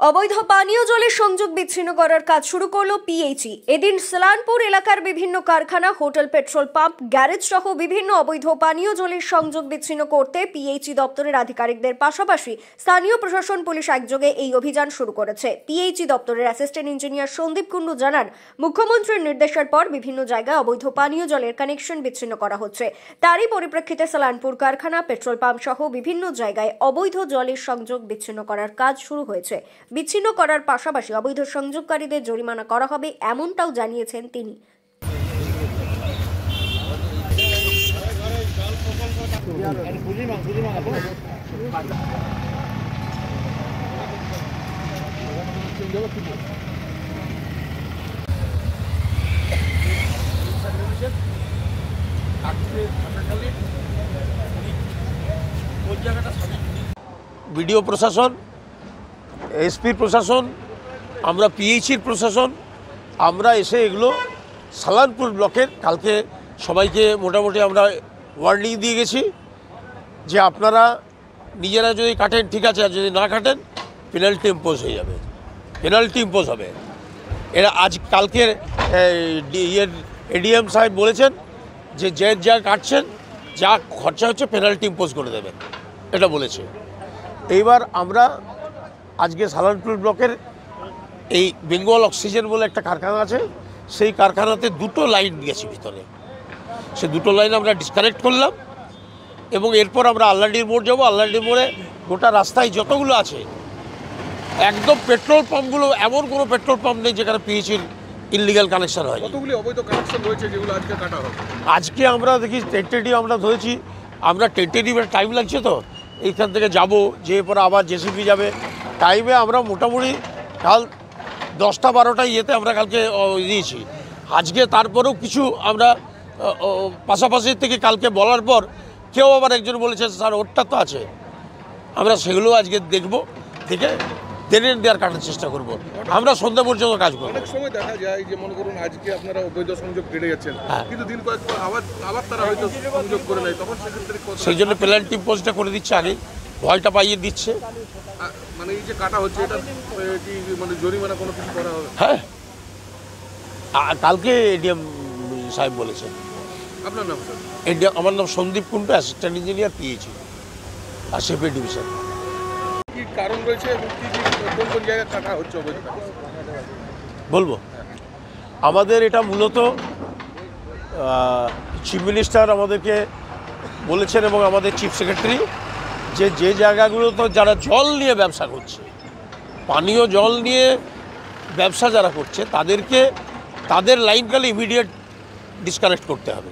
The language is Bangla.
অবৈধ পানীয় জলের সংযোগ বিচ্ছিন্ন করার কাজ শুরু করলো পিএইচই। এদিন সালানপুর এলাকার বিভিন্ন কারখানা, হোটেল, পেট্রোল পাম্প, গ্যারেজ সহ বিভিন্ন অবৈধ পানীয় জলের সংযোগ বিচ্ছিন্ন করতে পিএইচই দপ্তরের আধিকারিকদের পাশাপাশি স্থানীয় প্রশাসন, পুলিশ একযোগে এই অভিযান শুরু করেছে। পিএইচই দপ্তরের অ্যাসিস্ট্যান্ট ইঞ্জিনিয়ার সন্দীপ কুন্ডু জানান, মুখ্যমন্ত্রীর নির্দেশের পর বিভিন্ন জায়গায় অবৈধ পানীয় জলের কানেকশন বিচ্ছিন্ন করা হচ্ছে। তারই পরিপ্রেক্ষিতে সালানপুর কারখানা, পেট্রোল পাম্প সহ বিভিন্ন জায়গায় অবৈধ জলের সংযোগ বিচ্ছিন্ন করার কাজ শুরু হয়েছে। বিচ্ছিন্ন করার পাশাপাশি অবৈধ সংযোগকারীদের জরিমানা করা হবে, এমনটাও জানিয়েছেন তিনি। ভিডিও প্রশাসন, এসপি প্রশাসন, আমরা পিএইচির প্রশাসন, আমরা এসে এগুলো সালানপুর ব্লকের কালকে সবাইকে মোটামুটি আমরা ওয়ার্নিং দিয়ে গেছি যে আপনারা নিজেরা যদি কাটেন ঠিক আছে, আর যদি না কাটেন পেনাল্টি ইম্পোজ হয়ে যাবে, পেনাল্টি ইম্পোজ হবে। এরা আজ কালকের এডিএম সাহেব বলেছেন যে যা কাটছেন, যা খরচা হচ্ছে পেনাল্টি ইম্পোজ করে দেবেন, এটা বলেছে। এইবার আমরা আজকে সালানপুর ব্লকের এই বেঙ্গল অক্সিজেন বলে একটা কারখানা আছে, সেই কারখানাতে দুটো লাইন গেছি ভিতরে, সে দুটো লাইন আমরা ডিসকানেক্ট করলাম এবং এরপর আমরা আল্লাডির মোড় যাবো। আল্লাডির মোড়ে গোটা রাস্তায় যতগুলো আছে একদম পেট্রোল পাম্পগুলো, এমন কোনো পেট্রোল পাম্প নেই যেখানে পিএইচির ইললিগাল কানেকশন হয়। কতগুলি অবৈধ কানেকশন রয়েছে যেগুলো আজকে কাটা হবে? আজকে আমরা দেখি টেন্টেটিভ আমরা ধরেছি, আমরা টেন্টেটিভের টাইম লাগছে তো এইখান থেকে যাব, যে পরে আবার জেসিবি যাবে, টাইমে আমরা মোটামুটি কাল 10টা-12টায় ইয়েতে আমরা কালকে দিয়েছি। আজকে তারপরেও কিছু আমরা পাশাপাশি থেকে কালকে বলার পর কেউ আবার একজন বলেছে স্যার ওরটা তো আছে, আমরা সেগুলো আজকে দেখবো, দেখে দেওয়ার কাটার চেষ্টা করব। আমরা সন্ধ্যা পর্যন্ত কাজ করব। অনেক সময় দেখা যায় যে মনে করুন আজকে আপনারা অবৈধ সংযোগ কেটে যাচ্ছেন, কিন্তু দিন কয়েক পর আবার তারা হয়তো সংযোগ করে নেয়, তখন সেক্ষেত্রে সেই জন্য পেনাল্টি ইম্পোজটা করে দিচ্ছে, আগে ভয়টা পাইয়ে দিচ্ছে। মানে এই যে কাটা হচ্ছে এটা কি মানে জরিমানা কোনো কিছু করা হবে? হ্যাঁ, কালকে এডিএম সাহেব বলেছেন। আপনার নাম স্যার? আমার নাম Sandip Kundu, assistant engineer PHE আর সেফটি ডিভিশন। কি কারণ রয়েছে এবং কোন কোন জায়গায় কাটা হচ্ছে অবৈধ? বলবো, আমাদের এটা মূলত চিফ মিনিস্টার আমাদেরকে বলেছেন এবং আমাদের চিফ সেক্রেটারি যে জায়গাগুলো তো যারা জল নিয়ে ব্যবসা করছে, পানীয় জল নিয়ে ব্যবসা যারা করছে, তাদের লাইনকালে ইমিডিয়েট ডিসকানেক্ট করতে হবে।